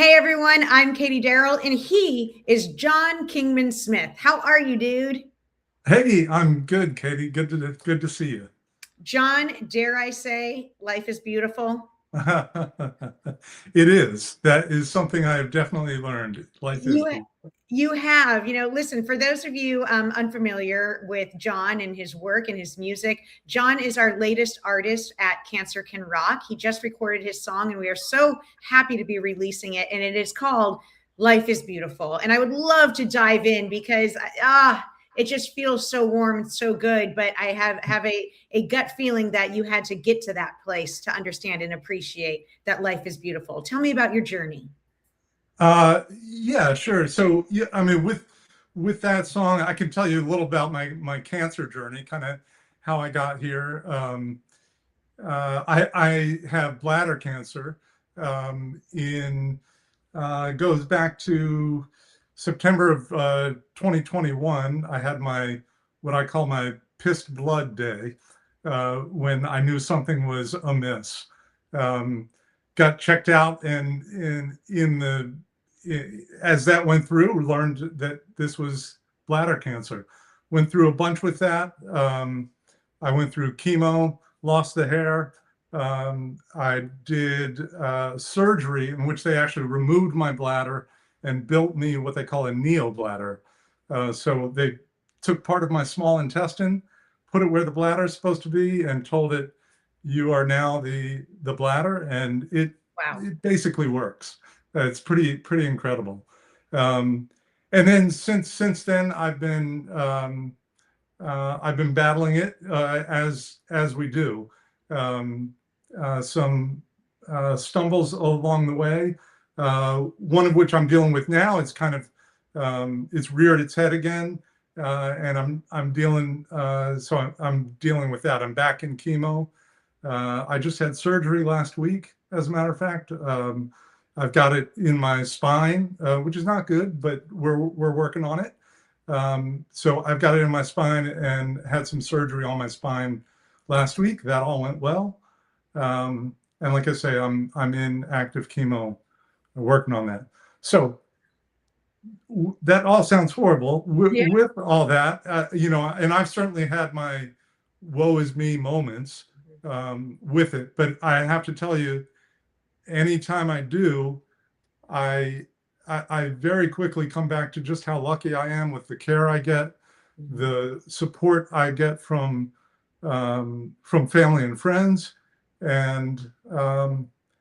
Hey everyone, I'm Katie Daryl, and he is John Kingman Smith. How are you, dude? Hey, I'm good, Katie. Good to see you. John, dare I say, life is beautiful? It is. That is something I have definitely learned. Life is You beautiful. you have, listen, for those of you unfamiliar with John and his work and his music, John is our latest artist at Cancer Can Rock. He just recorded his song, and we are so happy to be releasing it. And it is called Life is Beautiful. And I would love to dive in because it just feels so warm and so good. But I have a gut feeling that you had to get to that place to understand and appreciate that life is beautiful. Tell me about your journey. Yeah, sure. So, yeah, I mean, with that song, I can tell you a little about my cancer journey, kind of how I got here. I have bladder cancer. In Goes back to September of 2021. I had my what I call my pissed blood day when I knew something was amiss. Um, Got checked out, and in the as that went through, learned that this was bladder cancer. Went through a bunch with that. I went through chemo, lost the hair. I did surgery in which they actually removed my bladder and built me what they call a neobladder. So they took part of my small intestine, put it where the bladder is supposed to be, and told it, "You are now the bladder," and Wow. it basically works. It's pretty incredible. Um, and then since then, I've been battling it as we do. Um, some stumbles along the way. One of which I'm dealing with now. It's kind of it's reared its head again, and I'm dealing. I'm dealing with that. I'm back in chemo. I just had surgery last week, as a matter of fact. I've got it in my spine, which is not good, but we're working on it. So I've got it in my spine and had some surgery on my spine last week. That all went well. And like I say, I'm in active chemo, working on that. So that all sounds horrible. With all that, and I've certainly had my woe is me moments with it. But I have to tell you, anytime I do, I, I very quickly come back to just how lucky I am with the care I get, the support I get from family and friends, and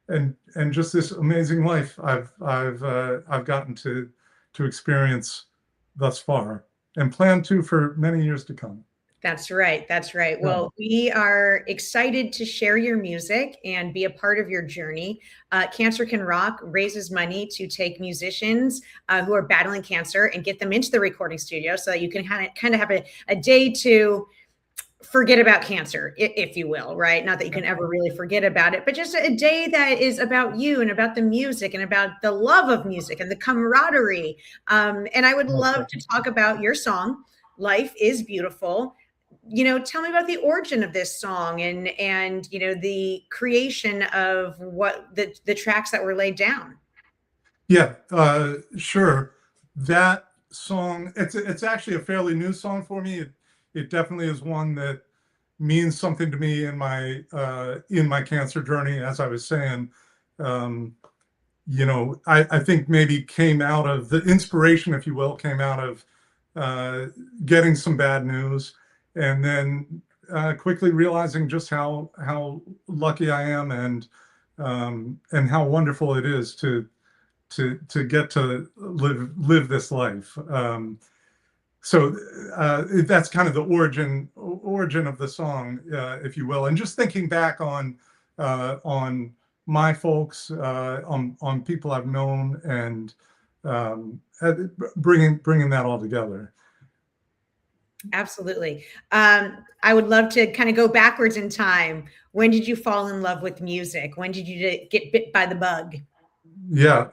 and just this amazing life I've gotten to experience thus far, and plan to for many years to come. That's right. That's right. Yeah. Well, we are excited to share your music and be a part of your journey. Cancer Can Rock raises money to take musicians who are battling cancer and get them into the recording studio so that you can kind of have a day to forget about cancer, if you will, right? Not that you can ever really forget about it, but just a day that is about you and about the music and about the love of music and the camaraderie. And I would love to talk about your song, Life is Beautiful. Tell me about the origin of this song and the creation of what the tracks that were laid down. Yeah, sure. That song, it's actually a fairly new song for me. It definitely is one that means something to me in my cancer journey. As I was saying, um, I think maybe came out of the inspiration, if you will, came out of getting some bad news, and then quickly realizing just how lucky I am, and how wonderful it is to get to live this life. So that's kind of the origin of the song, if you will, and just thinking back on my folks, on people I've known, and bringing that all together. Absolutely. I would love to kind of go backwards in time. When did you fall in love with music? When did you get bit by the bug? Yeah.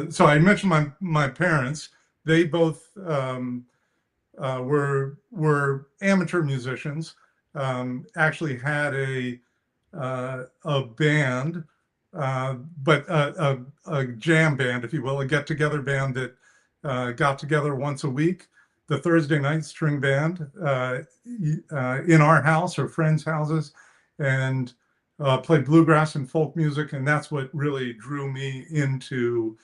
So I mentioned my parents. They both were amateur musicians. Actually had a band but a jam band, if you will, a get-together band that got together once a week. The Thursday night string band in our house or friends' houses, and played bluegrass and folk music, and that's what really drew me into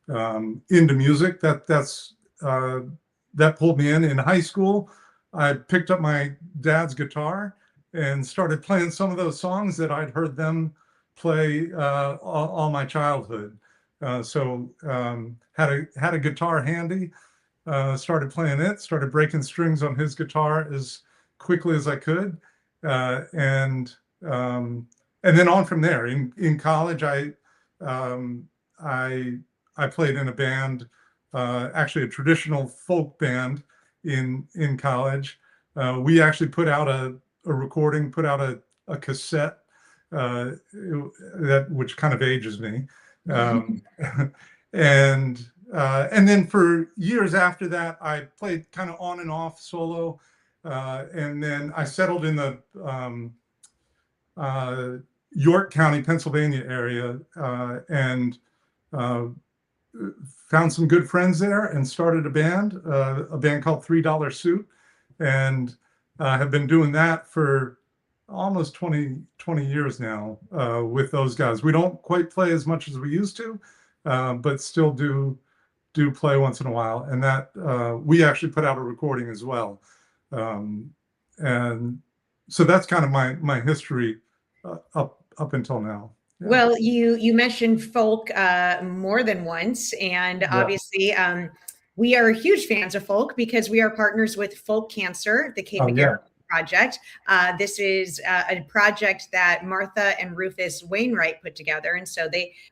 music. That pulled me in. In high school, I picked up my dad's guitar and started playing some of those songs that I'd heard them play all my childhood. So had a guitar handy, started playing it, started breaking strings on his guitar as quickly as I could, and then on from there. In college, I played in a band, actually a traditional folk band in college. We actually put out a recording, put out a cassette, which kind of ages me. And then for years after that, I played kind of on and off solo. And then I settled in the York County, Pennsylvania area, and found some good friends there and started a band called $3 Suit, and have been doing that for almost 20 years now with those guys. We don't quite play as much as we used to, but still do play once in a while. And that we actually put out a recording as well. And so that's kind of my history up until now. Yeah. Well, you mentioned folk more than once, and obviously we are huge fans of folk because we are partners with Folk Cancer, the Kate McGarrett project. This is a project that Martha and Rufus Wainwright put together, and so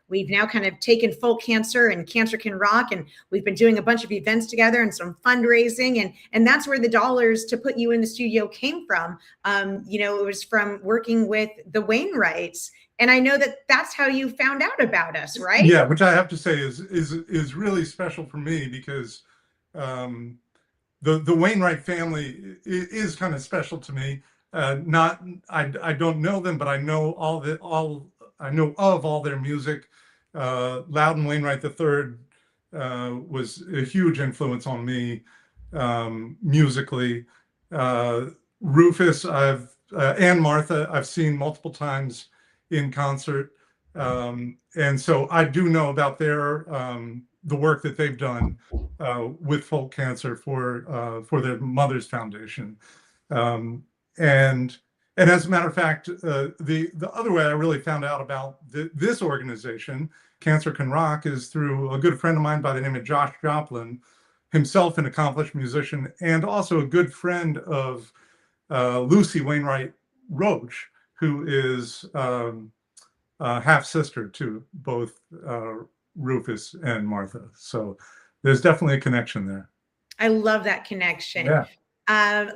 we've now kind of taken Folk Cancer and Cancer Can Rock, and we've been doing a bunch of events together and some fundraising, and that's where the dollars to put you in the studio came from. It was from working with the Wainwrights. And I know that that's how you found out about us, right? Yeah, which I have to say is really special for me because the Wainwright family is kind of special to me. I don't know them, but I know of all their music. Loudon Wainwright III was a huge influence on me musically. Rufus and Martha I've seen multiple times in concert, and so I do know about the work that they've done with Folk Cancer for their Mother's Foundation, and as a matter of fact, the other way I really found out about this organization, Cancer Can Rock, is through a good friend of mine by the name of Josh Joplin, himself an accomplished musician and also a good friend of Lucy Wainwright Roach, who is half sister to both Rufus and Martha. So there's definitely a connection there. I love that connection. Yeah.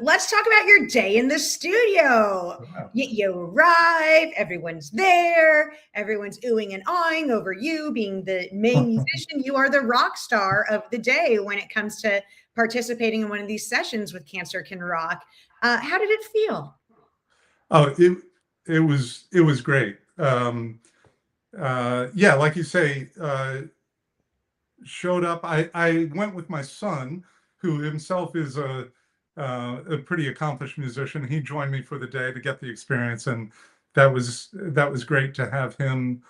Let's talk about your day in the studio. Wow. You arrive, everyone's there, everyone's oohing and awing over you being the main musician. You are the rock star of the day when it comes to participating in one of these sessions with Cancer Can Rock. How did it feel? Oh, it was great. Yeah, like you say, showed up. I went with my son, who himself is a pretty accomplished musician. He joined me for the day to get the experience, and that was great to have him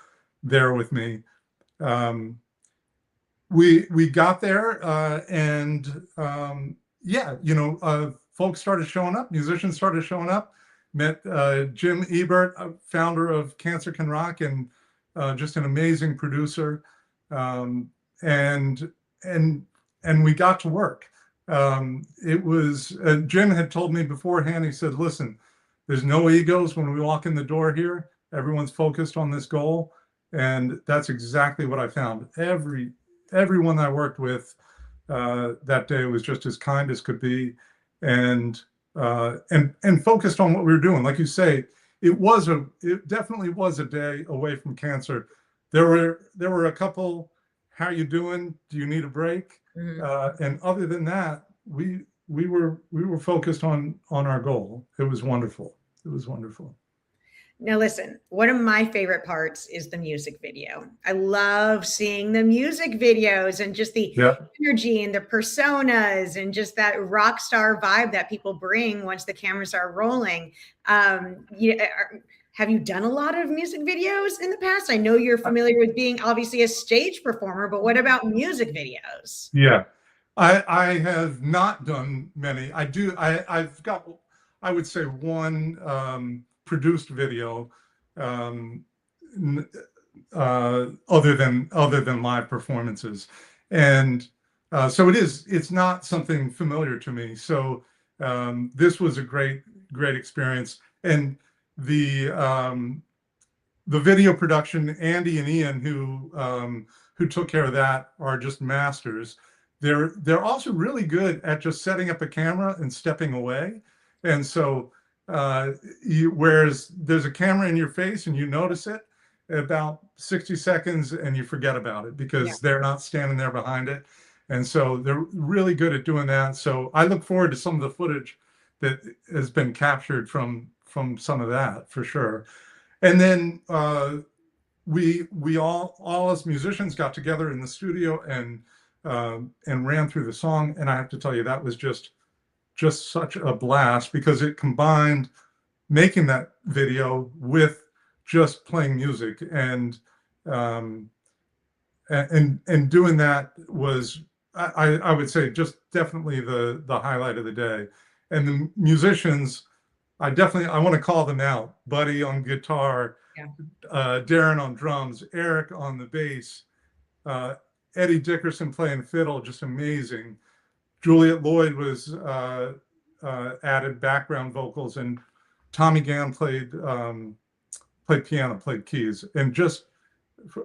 there with me. We got there, and folks started showing up. Musicians started showing up. Met Jim Ebert, founder of Cancer Can Rock, and just an amazing producer. And we got to work. It was Jim had told me beforehand. He said, "Listen, there's no egos when we walk in the door here. Everyone's focused on this goal," and that's exactly what I found. Everyone I worked with that day was just as kind as could be, and focused on what we were doing. Like you say, it definitely was a day away from cancer. There were a couple, "How you doing? Do you need a break?" Mm-hmm. And other than that, we were focused on our goal. It was wonderful. It was wonderful. Now, listen, one of my favorite parts is the music video. I love seeing the music videos and just the Yeah. energy and the personas and just that rock star vibe that people bring once the cameras are rolling. Have you done a lot of music videos in the past? I know you're familiar with being obviously a stage performer, but what about music videos? Yeah. I have not done many. I've got, I would say, one produced video, um, other than live performances, and so it's not something familiar to me. So this was a great experience, and the video production, Andy and Ian, who took care of that, are just masters. They're also really good at just setting up a camera and stepping away. And so whereas there's a camera in your face and you notice it about 60 seconds and you forget about it because they're not standing there behind it. And so they're really good at doing that. So I look forward to some of the footage that has been captured from some of that, for sure. And then we all as musicians got together in the studio and ran through the song. And I have to tell you, that was just such a blast, because it combined making that video with just playing music, and doing that was, I would say, just definitely the highlight of the day. And the musicians, I want to call them out. Buddy on guitar, Deren on drums, Eric on the bass, Eddie Dickerson playing fiddle, just amazing. Juliet Lloyd was added background vocals, and Tommy Gann played piano, played keys. And just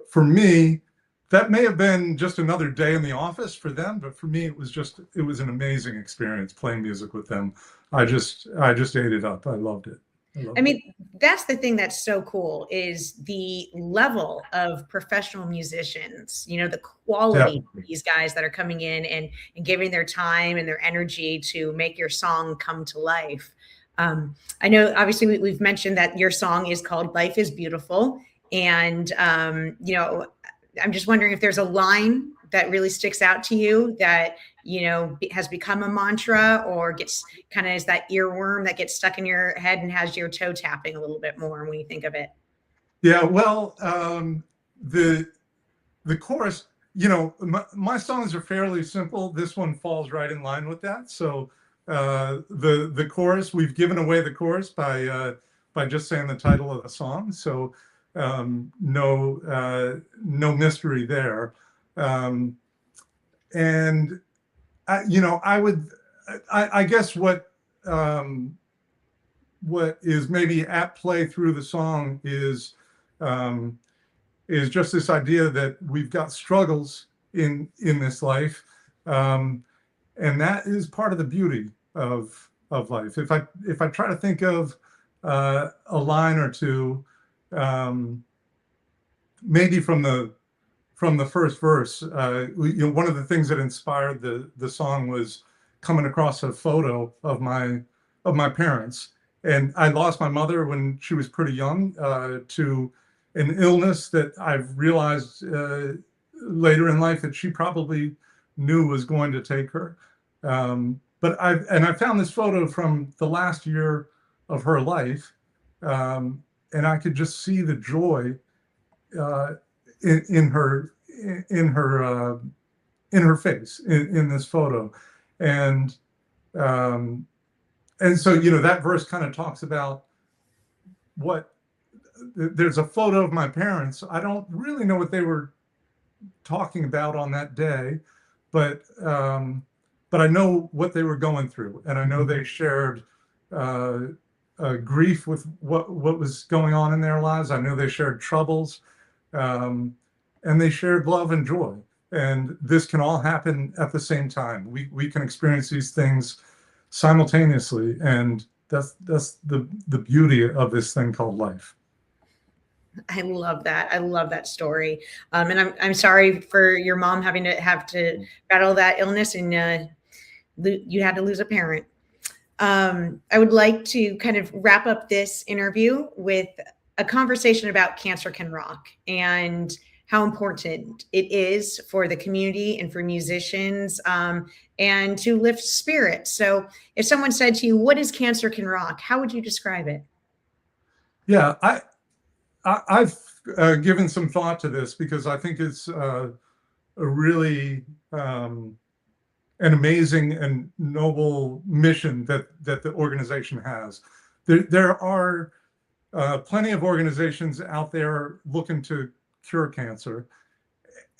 for me, that may have been just another day in the office for them, but for me, it was an amazing experience playing music with them. I just ate it up. I loved it. I mean, that's the thing that's so cool, is the level of professional musicians, the quality of these guys that are coming in and giving their time and their energy to make your song come to life. I know, obviously, we've mentioned that your song is called Life is Beautiful. And, I'm just wondering if there's a line that really sticks out to you that, has become a mantra, or gets kind of is that earworm that gets stuck in your head and has your toe tapping a little bit more when you think of it. Yeah, well, the chorus, my songs are fairly simple. This one falls right in line with that. So the chorus, we've given away the chorus by just saying the title of the song. So no mystery there. And I guess what is maybe at play through the song is just this idea that we've got struggles in this life, and that is part of the beauty of life. If I try to think of a line or two, maybe from the first verse, one of the things that inspired the song was coming across a photo of my parents. And I lost my mother when she was pretty young to an illness that I've realized later in life that she probably knew was going to take her. But I found this photo from the last year of her life, and I could just see the joy in her face in this photo. And so that verse kind of talks about there's a photo of my parents. I don't really know what they were talking about on that day, but I know what they were going through, and I know they shared grief with what was going on in their lives. I know they shared troubles, and they shared love and joy. And this can all happen at the same time. We can experience these things simultaneously, and that's the beauty of this thing called life. I love that. I love that story. And I'm sorry for your mom having to battle that illness, and you had to lose a parent. I would like to kind of wrap up this interview with a conversation about Cancer Can Rock and how important it is for the community and for musicians, and to lift spirits. So if someone said to you, what is Cancer Can Rock? How would you describe it? Yeah, I've given some thought to this because I think it's a really an amazing and noble mission that the organization has. There are plenty of organizations out there looking to cure cancer,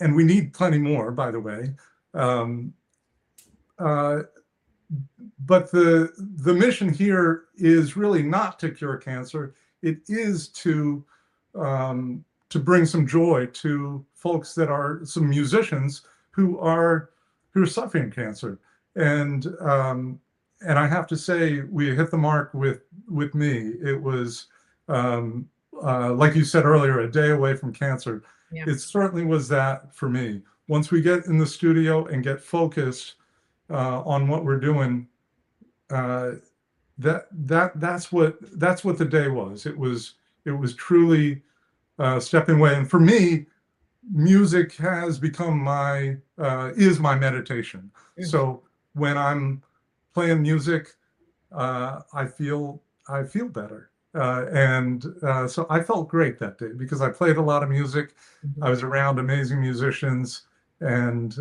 and we need plenty more, by the way. But the mission here is really not to cure cancer. It is to bring some joy to folks that are some musicians who are suffering cancer. And I have to say, we hit the mark with me. It was like you said earlier, a day away from cancer. Yeah. It certainly was that for me. Once we get in the studio and get focused on what we're doing, that's what the day was. It was truly stepping away. And for me, music has become is my meditation. Mm-hmm. So when I'm playing music, I feel better. So I felt great that day because I played a lot of music. Mm-hmm. I was around amazing musicians, and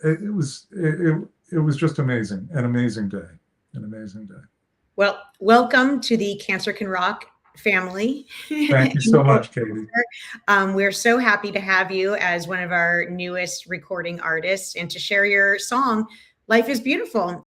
it was just amazing. An amazing day. Well, welcome to the Cancer Can Rock family. Thank you so much, Katie. We're so happy to have you as one of our newest recording artists and to share your song, Life is Beautiful.